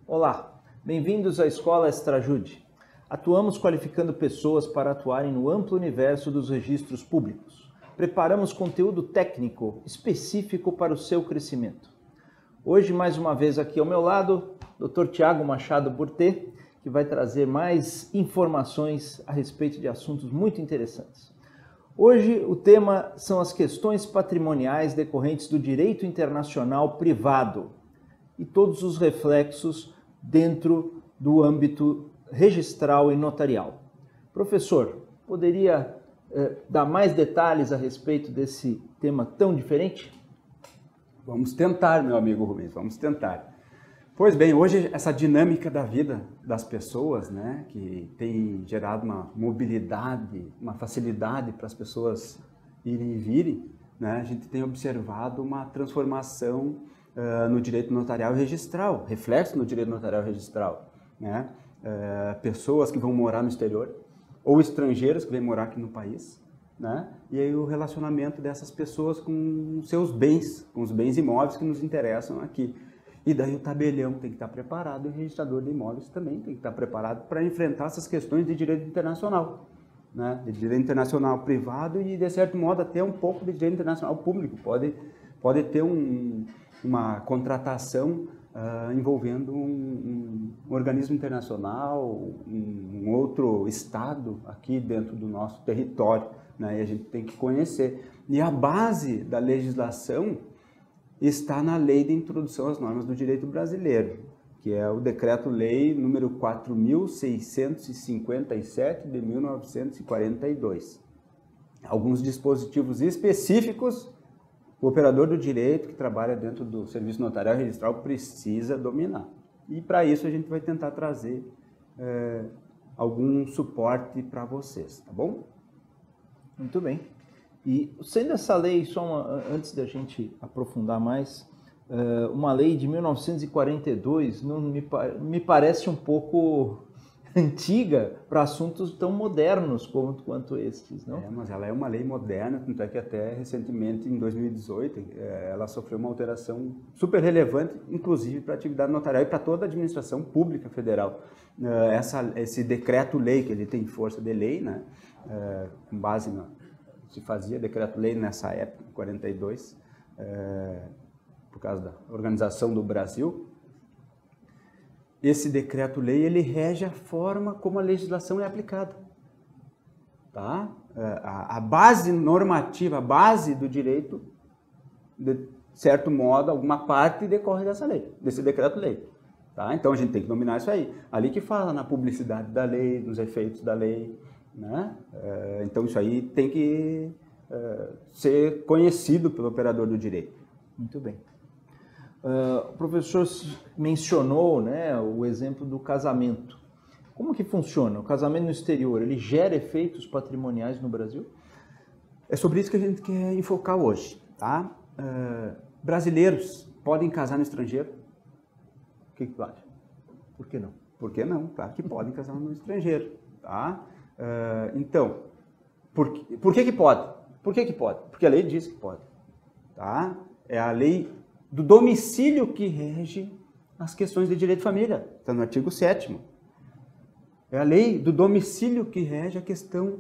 Olá, bem-vindos à Escola Extrajude. Atuamos qualificando pessoas para atuarem no amplo universo dos registros públicos. Preparamos conteúdo técnico específico para o seu crescimento. Hoje, mais uma vez aqui ao meu lado, Dr. Tiago Machado Burtê, que vai trazer mais informações a respeito de assuntos muito interessantes. Hoje o tema são as questões patrimoniais decorrentes do direito internacional privado e todos os reflexos dentro do âmbito registral e notarial. Professor, poderia dar mais detalhes a respeito desse tema tão diferente? Vamos tentar, meu amigo Rubens, vamos tentar. Pois bem, hoje essa dinâmica da vida das pessoas, né, que tem gerado uma mobilidade, uma facilidade para as pessoas irem e virem, né, a gente tem observado uma transformação no direito notarial e registral, reflexo no direito notarial e registral, né, pessoas que vão morar no exterior ou estrangeiros que vêm morar aqui no país, né, e aí o relacionamento dessas pessoas com seus bens, com os bens imóveis que nos interessam aqui. E daí o tabelião tem que estar preparado e o registrador de imóveis também tem que estar preparado para enfrentar essas questões de direito internacional, né? De direito internacional privado e, de certo modo, até um pouco de direito internacional público. Pode ter uma contratação envolvendo um organismo internacional, um outro estado aqui dentro do nosso território, né? E a gente tem que conhecer. E a base da legislação está na Lei de Introdução às Normas do Direito Brasileiro, que é o Decreto-Lei número 4.657 de 1942. Alguns dispositivos específicos, o operador do direito que trabalha dentro do Serviço Notarial e Registral precisa dominar. E para isso a gente vai tentar trazer algum suporte para vocês, tá bom? Muito bem. E sendo essa lei, antes da gente aprofundar mais, uma lei de 1942 não me parece um pouco antiga para assuntos tão modernos quanto estes, não? Mas ela é uma lei moderna, tanto é que até recentemente, em 2018, ela sofreu uma alteração super relevante, inclusive para a atividade notarial e para toda a administração pública federal. Esse decreto-lei, que ele tem força de lei, né, com base se fazia decreto-lei nessa época, 42, por causa da organização do Brasil. Esse decreto-lei, ele rege a forma como a legislação é aplicada. Tá? A base normativa, a base do direito, de certo modo, alguma parte decorre dessa lei, desse decreto-lei. Tá? Então a gente tem que dominar isso aí. Ali que fala na publicidade da lei, nos efeitos da lei, né? Então isso aí tem que ser conhecido pelo operador do direito. Muito bem. O professor mencionou, né, o exemplo do casamento. Como que funciona? O casamento no exterior, ele gera efeitos patrimoniais no Brasil? É sobre isso que a gente quer enfocar hoje. Tá? Brasileiros podem casar no estrangeiro? O que tu acha? Por que não? Por que não? Claro que podem casar no estrangeiro. Tá? Então, por que que pode? Por que que pode? Porque a lei diz que pode. Tá? É a lei do domicílio que rege as questões de direito de família. Está no artigo 7º. É a lei do domicílio que rege a questão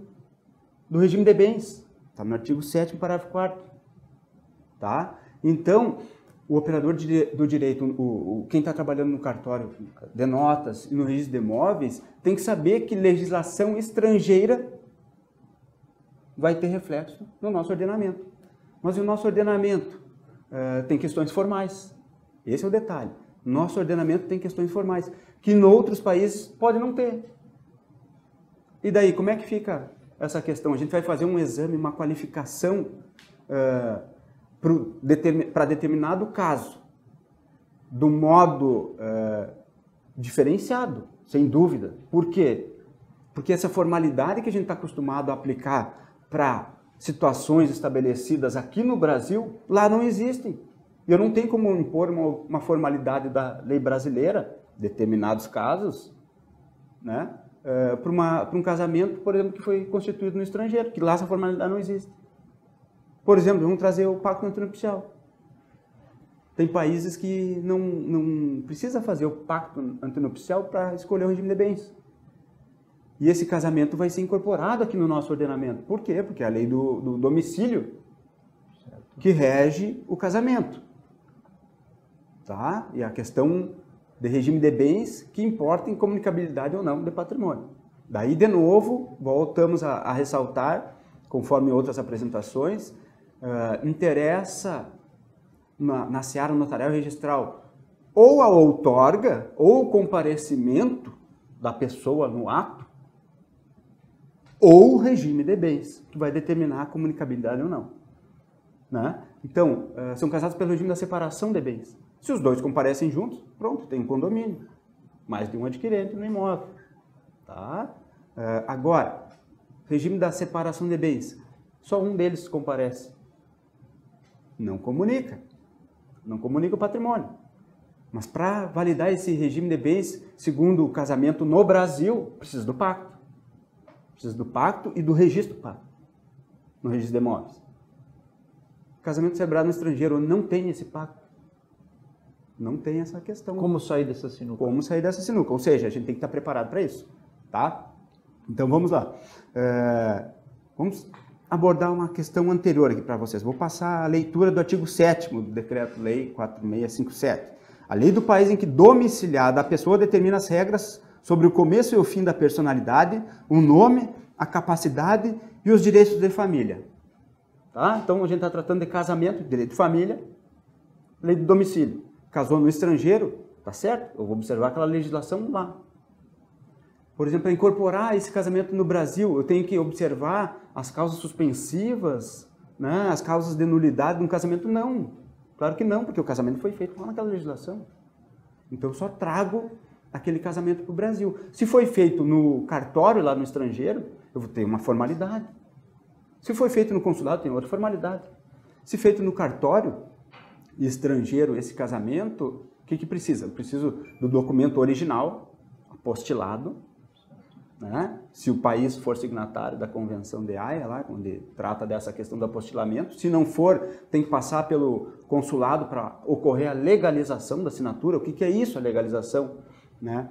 do regime de bens. Está no artigo 7º, parágrafo 4º. Tá? Então, o operador do direito, quem está trabalhando no cartório de notas e no registro de imóveis, tem que saber que legislação estrangeira vai ter reflexo no nosso ordenamento. Mas o nosso ordenamento tem questões formais. Esse é o detalhe. Nosso ordenamento tem questões formais, que em outros países pode não ter. E daí, como é que fica essa questão? A gente vai fazer um exame, uma qualificação para determinado caso, do modo diferenciado, sem dúvida. Por quê? Porque essa formalidade que a gente está acostumado a aplicar para situações estabelecidas aqui no Brasil, lá não existem. Eu não tenho como impor uma formalidade da lei brasileira, determinados casos, né? para um casamento, por exemplo, que foi constituído no estrangeiro, que lá essa formalidade não existe. Por exemplo, vamos trazer o pacto antenupcial. Tem países que não precisa fazer o pacto antenupcial para escolher o regime de bens. E esse casamento vai ser incorporado aqui no nosso ordenamento. Por quê? Porque é a lei do domicílio que rege o casamento. Tá? E a questão de regime de bens que importa em comunicabilidade ou não de patrimônio. Daí, de novo, voltamos a ressaltar, conforme outras apresentações, interessa na seara notarial e registral ou a outorga ou o comparecimento da pessoa no ato ou o regime de bens, que vai determinar a comunicabilidade ou não. Né? Então, são casados pelo regime da separação de bens. Se os dois comparecem juntos, pronto, tem um condomínio. Mais de um adquirente no imóvel. Tá? Agora, regime da separação de bens. Só um deles comparece. Não comunica. Não comunica o patrimônio. Mas para validar esse regime de bens, segundo o casamento no Brasil, precisa do pacto. Precisa do pacto e do registro do pacto. No registro de imóveis. Casamento celebrado no estrangeiro não tem esse pacto. Não tem essa questão. Como sair dessa sinuca? Como sair dessa sinuca. Ou seja, a gente tem que estar preparado para isso. Tá? Então vamos lá. Vamos abordar uma questão anterior aqui para vocês. Vou passar a leitura do artigo 7º do Decreto-Lei 4657. A lei do país em que domiciliada a pessoa determina as regras sobre o começo e o fim da personalidade, o nome, a capacidade e os direitos de família. Tá? Então a gente está tratando de casamento, direito de família, lei do domicílio. Casou no estrangeiro, tá certo? Eu vou observar aquela legislação lá. Por exemplo, para incorporar esse casamento no Brasil, eu tenho que observar as causas suspensivas, né? As causas de nulidade de um casamento? Não. Claro que não, porque o casamento foi feito lá naquela legislação. Então eu só trago aquele casamento para o Brasil. Se foi feito no cartório lá no estrangeiro, eu vou ter uma formalidade. Se foi feito no consulado, tem outra formalidade. Se feito no cartório estrangeiro esse casamento, o que precisa? Eu preciso do documento original, apostilado, né? Se o país for signatário da Convenção de Haia, lá, onde trata dessa questão do apostilamento. Se não for, tem que passar pelo consulado para ocorrer a legalização da assinatura. O que é isso, a legalização? Né?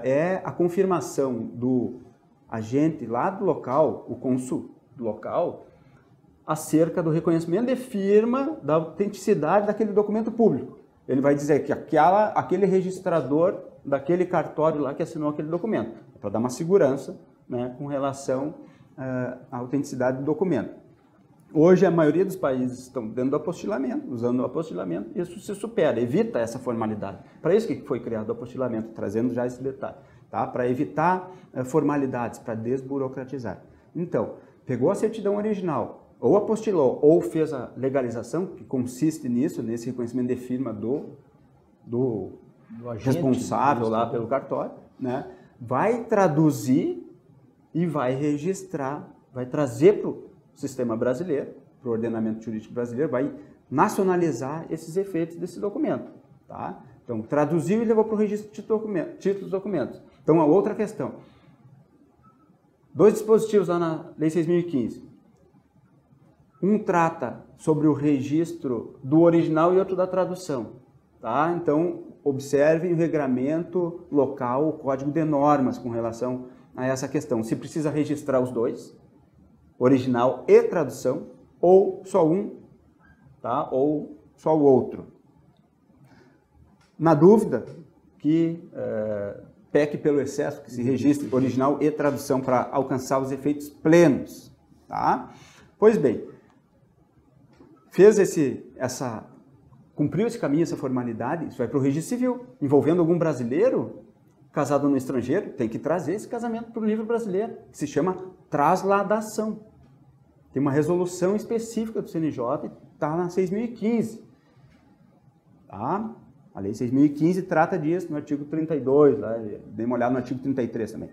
É a confirmação do agente lá do local, o cônsul do local, acerca do reconhecimento de firma da autenticidade daquele documento público. Ele vai dizer que aquele registrador daquele cartório lá que assinou aquele documento, para dar uma segurança, né, com relação à autenticidade do documento. Hoje, a maioria dos países estão dando apostilamento, usando o apostilamento, e isso se supera, evita essa formalidade. Para isso que foi criado o apostilamento, trazendo já esse detalhe, tá? Para evitar formalidades, para desburocratizar. Então, pegou a certidão original, ou apostilou, ou fez a legalização, que consiste nisso, nesse reconhecimento de firma do responsável lá pelo cartório, né? Vai traduzir e vai registrar, vai trazer para o sistema brasileiro, para o ordenamento jurídico brasileiro, vai nacionalizar esses efeitos desse documento. Tá? Então, traduziu e levou para o registro de títulos dos documentos. Então, a outra questão. 2 dispositivos lá na Lei 6.015. Um trata sobre o registro do original e outro da tradução. Tá? Então, observem o regramento local, o código de normas com relação a essa questão. Se precisa registrar os dois, original e tradução, ou só um, tá? Ou só o outro. Na dúvida, que peque pelo excesso, que se registre original e tradução para alcançar os efeitos plenos. Tá? Pois bem, cumpriu esse caminho, essa formalidade, isso vai para o registro civil, envolvendo algum brasileiro casado no estrangeiro, tem que trazer esse casamento para o livro brasileiro, que se chama trasladação. Tem uma resolução específica do CNJ, está na 6.015. Tá? A Lei 6.015 trata disso no artigo 32, lá, dei uma olhada no artigo 33 também.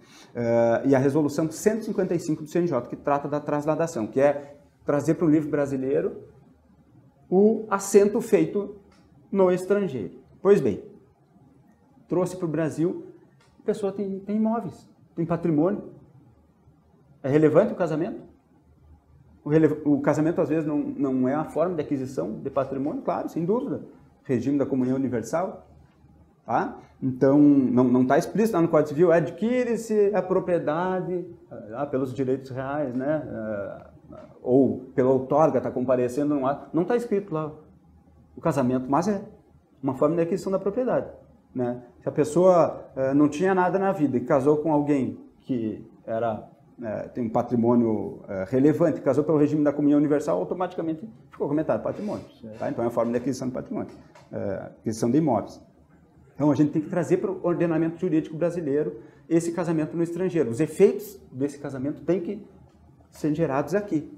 E a resolução 155 do CNJ, que trata da trasladação, que é trazer para o livro brasileiro o assento feito no estrangeiro. Pois bem, trouxe para o Brasil, a pessoa tem imóveis, tem patrimônio. É relevante o casamento? O casamento, às vezes, não é a forma de aquisição de patrimônio? Claro, sem dúvida. Regime da comunhão universal. Tá? Então, não está explícito lá no Código Civil, adquire-se a propriedade pelos direitos reais, né? Ou pela outorga, está comparecendo no ato. Não está escrito lá o casamento, mas é uma forma de aquisição da propriedade. Né? Se a pessoa não tinha nada na vida e casou com alguém que tem um patrimônio relevante, casou pelo regime da comunhão universal, automaticamente ficou comentado patrimônio. Tá? Então é a forma de aquisição de patrimônio, aquisição de imóveis. Então a gente tem que trazer para o ordenamento jurídico brasileiro esse casamento no estrangeiro. Os efeitos desse casamento têm que ser gerados aqui.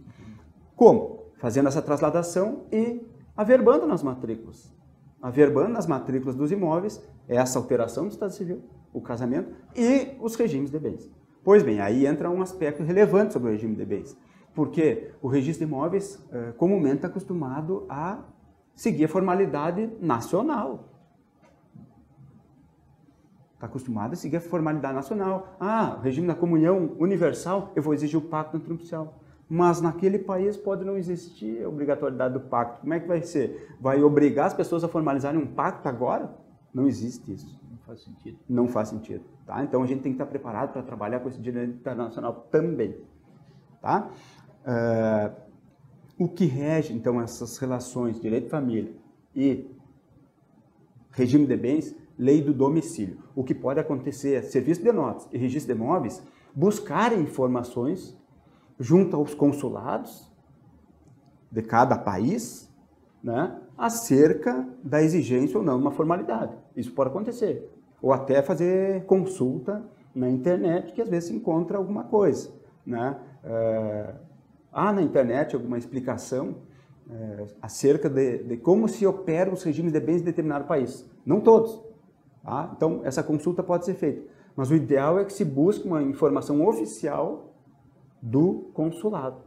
Como? Fazendo essa trasladação e averbando nas matrículas. Averbando nas matrículas dos imóveis essa alteração do Estado Civil, o casamento e os regimes de bens. Pois bem, aí entra um aspecto relevante sobre o regime de bens. Porque o registro de imóveis comumente está acostumado a seguir a formalidade nacional. Está acostumado a seguir a formalidade nacional. O regime da comunhão universal, eu vou exigir o pacto nupcial. Mas naquele país pode não existir a obrigatoriedade do pacto. Como é que vai ser? Vai obrigar as pessoas a formalizarem um pacto agora? Não existe isso. Não faz sentido. Não faz sentido. Tá? Então a gente tem que estar preparado para trabalhar com esse direito internacional também. Tá? O que rege, então, essas relações, direito de família e regime de bens, lei do domicílio. O que pode acontecer é serviço de notas e registro de imóveis buscarem informações junto aos consulados de cada país, né, acerca da exigência ou não de uma formalidade. Isso pode acontecer. Ou até fazer consulta na internet, que às vezes se encontra alguma coisa. Né? Na internet alguma explicação acerca de como se operam os regimes de bens em determinado país. Não todos. Tá? Então, essa consulta pode ser feita. Mas o ideal é que se busque uma informação oficial do consulado.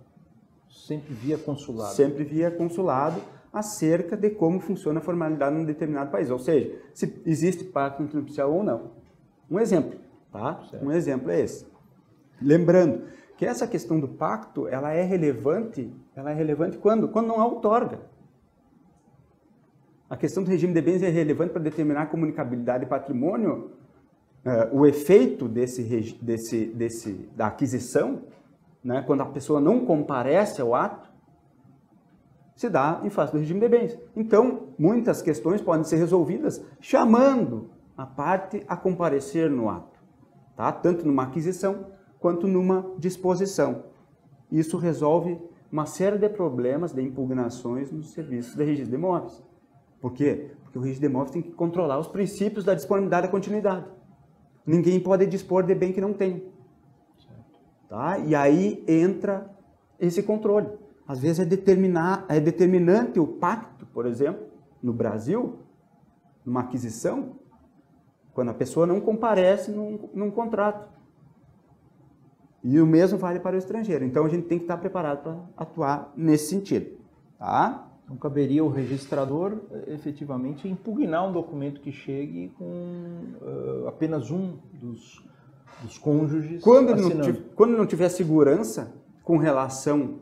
Sempre via consulado. Sempre via consulado, acerca de como funciona a formalidade num determinado país. Ou seja, se existe pacto nupcial ou não. Um exemplo, tá? Um exemplo é esse. Lembrando que essa questão do pacto, ela é relevante quando? Quando não há outorga. A questão do regime de bens é relevante para determinar a comunicabilidade de patrimônio. O efeito da aquisição, né, quando a pessoa não comparece ao ato, se dá em face do regime de bens. Então, muitas questões podem ser resolvidas chamando a parte a comparecer no ato, tá? Tanto numa aquisição quanto numa disposição. Isso resolve uma série de problemas de impugnações nos serviços de registro de imóveis. Por quê? Porque o registro de imóveis tem que controlar os princípios da disponibilidade e da continuidade. Ninguém pode dispor de bem que não tem. Tá? E aí entra esse controle. Às vezes é determinante o pacto, por exemplo, no Brasil, numa aquisição, quando a pessoa não comparece num contrato. E o mesmo vale para o estrangeiro. Então a gente tem que estar preparado para atuar nesse sentido. Tá? Então caberia o registrador efetivamente impugnar um documento que chegue com apenas um dos cônjuges assinando. Quando não tiver segurança com relação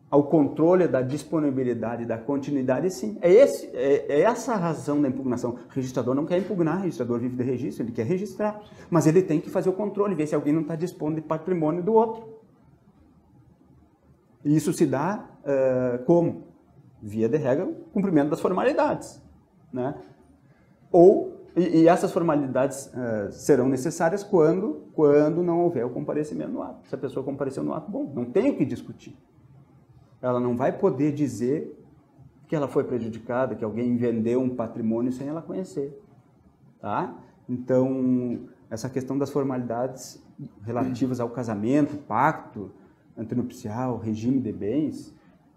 ao controle da disponibilidade e da continuidade, sim. É essa a razão da impugnação. O registrador não quer impugnar, o registrador vive de registro, ele quer registrar. Mas ele tem que fazer o controle, ver se alguém não está dispondo de patrimônio do outro. E isso se dá como? Via de regra, o cumprimento das formalidades. Né? E essas formalidades serão necessárias quando não houver o comparecimento no ato. Se a pessoa compareceu no ato, bom, não tem o que discutir. Ela não vai poder dizer que ela foi prejudicada, que alguém vendeu um patrimônio sem ela conhecer. Tá? Então, essa questão das formalidades relativas ao casamento, pacto antenupcial, regime de bens,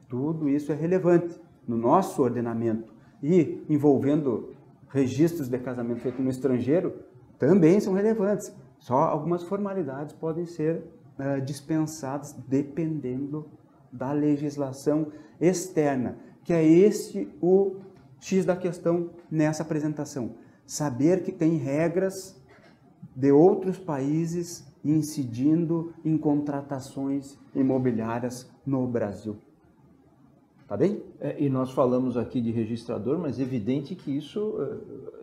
tudo isso é relevante no nosso ordenamento. E envolvendo registros de casamento feito no estrangeiro, também são relevantes. Só algumas formalidades podem ser dispensadas dependendo da legislação externa, que é esse o X da questão nessa apresentação. Saber que tem regras de outros países incidindo em contratações imobiliárias no Brasil. Tá bem? E nós falamos aqui de registrador, mas é evidente que isso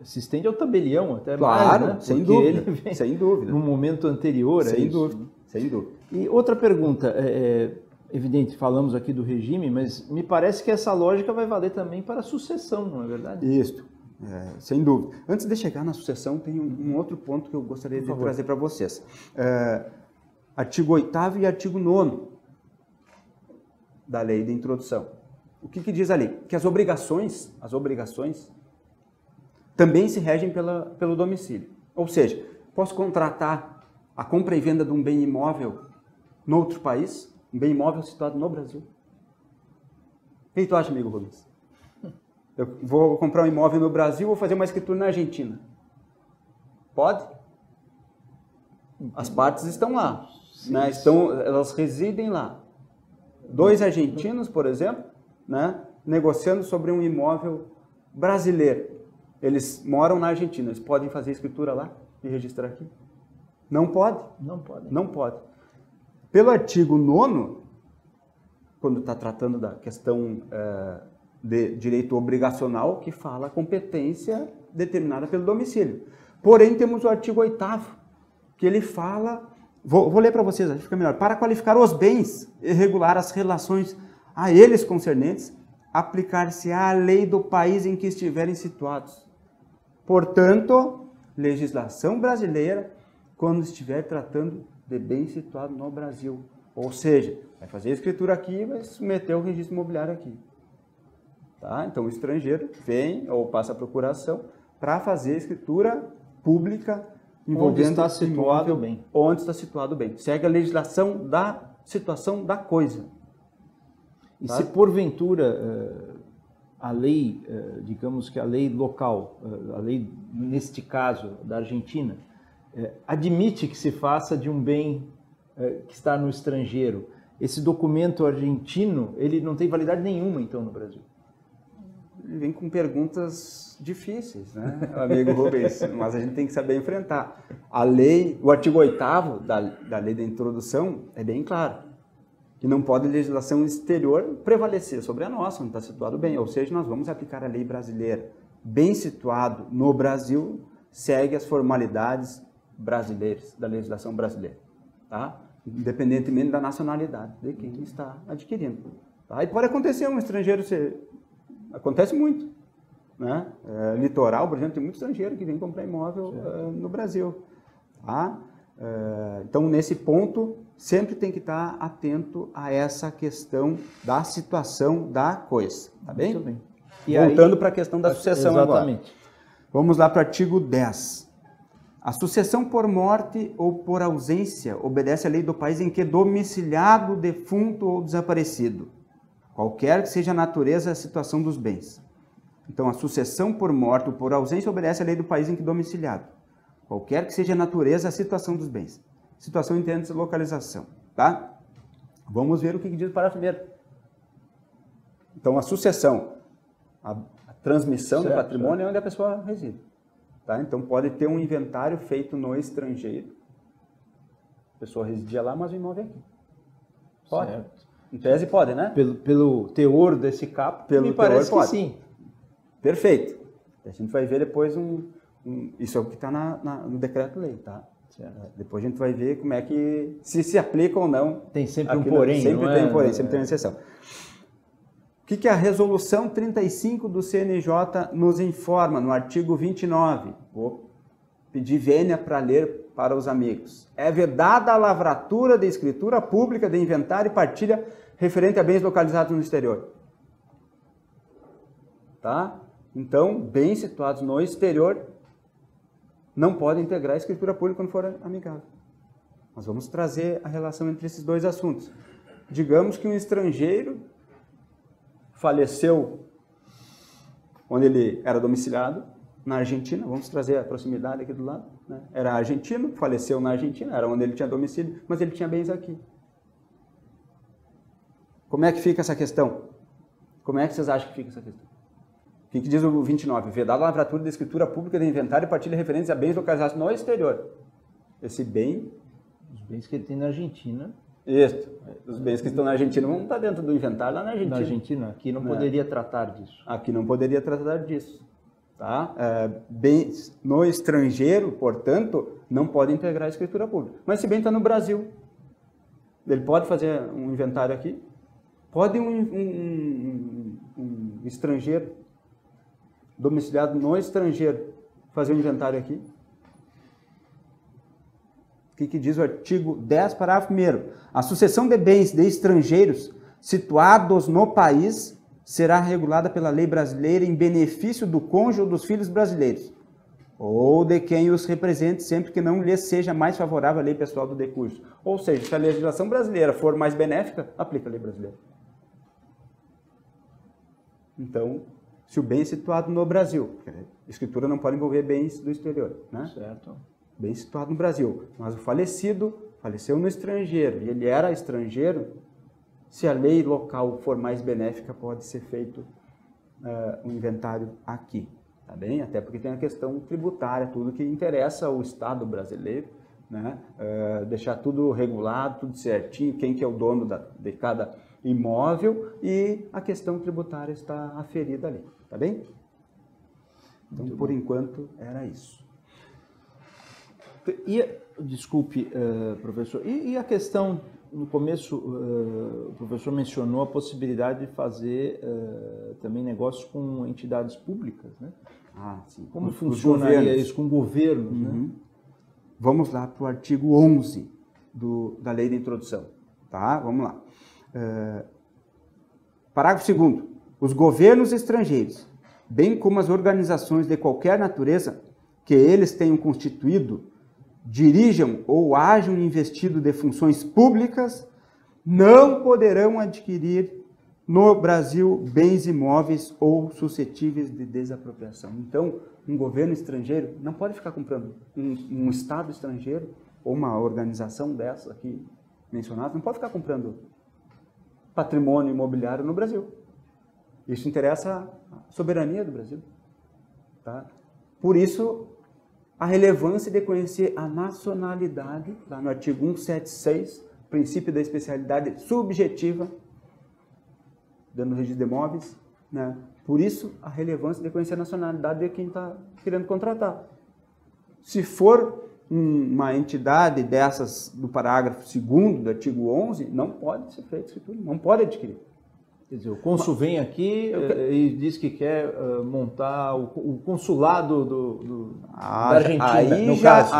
se estende ao tabelião até claro, mais, né? Sem Porque dúvida, ele vem sem dúvida. num momento anterior a sem isso. Dúvida, sem dúvida. E outra pergunta, evidente, falamos aqui do regime, mas me parece que essa lógica vai valer também para a sucessão, não é verdade? Isso, sem dúvida. Antes de chegar na sucessão, tem um outro ponto que eu gostaria de trazer para vocês. Artigo 8º e artigo 9º da lei de introdução. O que diz ali? Que as obrigações também se regem pelo domicílio. Ou seja, posso contratar a compra e venda de um bem imóvel no outro país, um bem imóvel situado no Brasil. O que tu acha, amigo Rubens? Eu vou comprar um imóvel no Brasil, vou fazer uma escritura na Argentina. Pode? As partes estão lá, né? Elas residem lá. 2 argentinos, por exemplo, né, negociando sobre um imóvel brasileiro. Eles moram na Argentina, eles podem fazer escritura lá e registrar aqui? Não pode? Não pode. Não pode. Pelo artigo 9º, quando está tratando da questão de direito obrigacional, que fala a competência determinada pelo domicílio. Porém, temos o artigo 8º, que ele fala, vou ler para vocês, acho que fica melhor, para qualificar os bens e regular as relações a eles concernentes, aplicar-se-á a lei do país em que estiverem situados. Portanto, legislação brasileira, quando estiver tratando de bem situado no Brasil. Ou seja, vai fazer a escritura aqui e vai submeter o registro imobiliário aqui. Tá? Então, o estrangeiro vem ou passa a procuração para fazer a escritura pública envolvendo onde está situado o bem. Onde está situado o bem. Segue a legislação da situação da coisa. E tá? Se porventura a lei, digamos que a lei local, a lei neste caso da Argentina, admite que se faça de um bem que está no estrangeiro, esse documento argentino, ele não tem validade nenhuma então no Brasil? Ele vem com perguntas difíceis, né, amigo Rubens? Mas a gente tem que saber enfrentar. A lei, o artigo 8º da lei da introdução é bem claro. Que não pode legislação exterior prevalecer sobre a nossa, onde está situado bem. Ou seja, nós vamos aplicar a lei brasileira. Bem situado no Brasil, segue as formalidades brasileiras, da legislação brasileira. Tá? Independentemente da nacionalidade de quem está adquirindo. Tá? E pode acontecer um estrangeiro Acontece muito. Né? Litoral, por exemplo, tem muito estrangeiro que vem comprar imóvel no Brasil. Tá? Então, nesse ponto, sempre tem que estar atento a essa questão da situação da coisa, tá bem? Muito bem. E voltando para a questão da sucessão exatamente. Agora. Vamos lá para o artigo 10. A sucessão por morte ou por ausência obedece à lei do país em que domiciliado o defunto ou desaparecido, qualquer que seja a natureza e a situação dos bens. Então, a sucessão por morte ou por ausência obedece à lei do país em que domiciliado, qualquer que seja a natureza, a situação dos bens. Situação entende-se localização, tá? Vamos ver o que diz o parágrafo 1º. Então, a sucessão, a transmissão do patrimônio é onde a pessoa reside. Tá? Então, pode ter um inventário feito no estrangeiro. A pessoa residia lá, mas o imóvel é aqui. Pode. Certo. Em tese pode, né? Pelo teor desse caput, me parece que sim. Perfeito. A gente vai ver depois isso é o que está no decreto-lei, tá? Depois a gente vai ver como é que se aplica ou não. Tem sempre um porém, sempre tem um porém, sempre tem uma exceção. O que a resolução 35 do CNJ nos informa no artigo 29? Vou pedir vênia para ler para os amigos. É vedada a lavratura de escritura pública de inventário e partilha referente a bens localizados no exterior. Tá? Então, bens situados no exterior não podem integrar a escritura pública quando for amigável. Nós vamos trazer a relação entre esses dois assuntos. Digamos que um estrangeiro faleceu onde ele era domiciliado, na Argentina, vamos trazer a proximidade aqui do lado, né? Era argentino, faleceu na Argentina, era onde ele tinha domicílio, mas ele tinha bens aqui. Como é que fica essa questão? Como é que vocês acham que fica essa questão? O que diz o 29? Vedada a lavratura de escritura pública de inventário e partilha referentes a bens localizados no exterior. Esse bem Os bens que ele tem na Argentina. Isso. Os bens que estão na Argentina vão estar dentro do inventário lá na Argentina. Na Argentina, aqui não poderia tratar disso. Aqui não poderia tratar disso. Tá? Bens no estrangeiro, portanto, não pode integrar a escritura pública. Mas se bem está no Brasil, ele pode fazer um inventário aqui? Pode um estrangeiro, domiciliado no estrangeiro, fazer um inventário aqui? O que diz o artigo 10, parágrafo 1º? A sucessão de bens de estrangeiros situados no país será regulada pela lei brasileira em benefício do cônjuge ou dos filhos brasileiros, ou de quem os represente, sempre que não lhes seja mais favorável a lei pessoal do decurso. Ou seja, se a legislação brasileira for mais benéfica, aplica a lei brasileira. Então, se o bem é situado no Brasil, porque a escritura não pode envolver bens do exterior, né? Certo. Bem situado no Brasil, mas o falecido faleceu no estrangeiro e ele era estrangeiro, se a lei local for mais benéfica, pode ser feito um inventário aqui, tá bem? Até porque tem a questão tributária, tudo que interessa ao Estado brasileiro, né? Deixar tudo regulado, tudo certinho, quem que é o dono de cada imóvel, e a questão tributária está aferida ali, tá bem? Então, muito por enquanto, era isso. Desculpe, professor, e a questão, no começo, o professor mencionou a possibilidade de fazer também negócios com entidades públicas, né? Ah, sim. Como funcionaria isso com governos, uhum, né? Vamos lá para o artigo 11 da lei de introdução, tá? Vamos lá. Parágrafo 2º. Os governos estrangeiros, bem como as organizações de qualquer natureza que eles tenham constituído, dirijam ou hajam investido de funções públicas, não poderão adquirir no Brasil bens imóveis ou suscetíveis de desapropriação. Então, um governo estrangeiro não pode ficar comprando, um Estado estrangeiro ou uma organização dessa aqui mencionada, não pode ficar comprando patrimônio imobiliário no Brasil. Isso interessa a soberania do Brasil. Tá? Por isso, a relevância de conhecer a nacionalidade, lá no artigo 176, princípio da especialidade subjetiva, dentro do registro de imóveis, né? Por isso, a relevância de conhecer a nacionalidade de quem está querendo contratar. Se for uma entidade dessas do parágrafo 2º do artigo 11, não pode ser feita escritura, não pode adquirir. Quer dizer, o cônsul vem aqui e diz que quer montar o consulado da Argentina, no caso.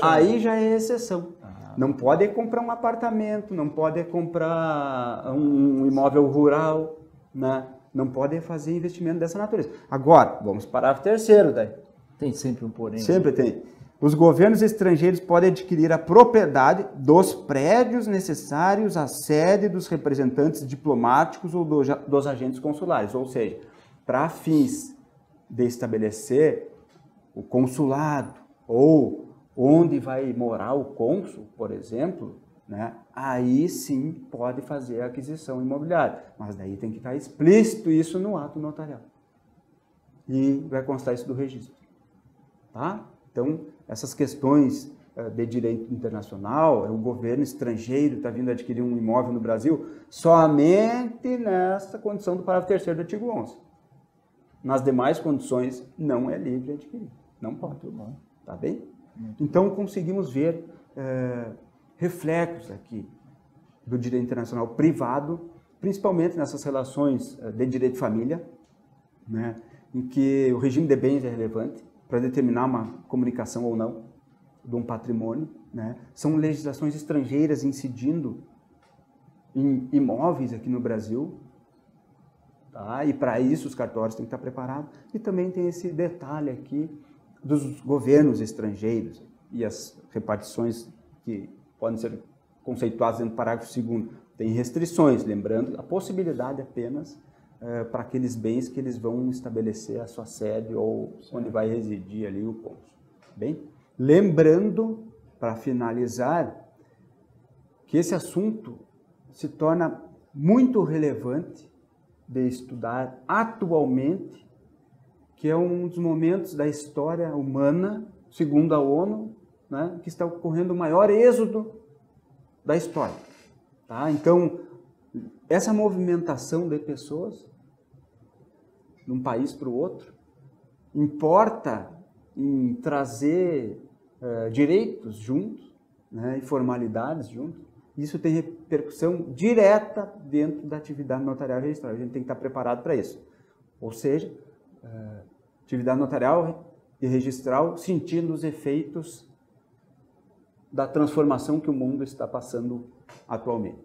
Aí já é exceção. Não pode comprar um apartamento, não pode comprar um imóvel rural, né? Não pode fazer investimento dessa natureza. Agora, vamos para o parágrafo 3º daí. Tem sempre um porém. Sempre tem. Os governos estrangeiros podem adquirir a propriedade dos prédios necessários à sede dos representantes diplomáticos ou dos agentes consulares, ou seja, para fins de estabelecer o consulado ou onde vai morar o cônsul, por exemplo, né, aí sim pode fazer a aquisição imobiliária, mas daí tem que estar explícito isso no ato notarial e vai constar isso do registro, tá? Então, essas questões de direito internacional, o governo estrangeiro está vindo adquirir um imóvel no Brasil, somente nessa condição do parágrafo 3º do artigo 11. Nas demais condições, não é livre de adquirir. Não pode. Tá bem? Então, conseguimos ver reflexos aqui do direito internacional privado, principalmente nessas relações de direito de família, né, em que o regime de bens é relevante para determinar uma comunicação ou não de um patrimônio, né? São legislações estrangeiras incidindo em imóveis aqui no Brasil, tá? E para isso os cartórios têm que estar preparados. E também tem esse detalhe aqui dos governos estrangeiros e as repartições que podem ser conceituadas dentro do parágrafo 2º. Tem restrições, lembrando a possibilidade apenas para aqueles bens que eles vão estabelecer a sua sede ou onde vai residir ali o cônsul. Bem, lembrando, para finalizar, que esse assunto se torna muito relevante de estudar atualmente, que é um dos momentos da história humana, segundo a ONU, né, que está ocorrendo o maior êxodo da história. Tá? Então, essa movimentação de pessoas de um país para o outro importa em trazer direitos juntos, né, e formalidades juntos. Isso tem repercussão direta dentro da atividade notarial registral. A gente tem que estar preparado para isso. Ou seja, atividade notarial e registral sentindo os efeitos da transformação que o mundo está passando atualmente.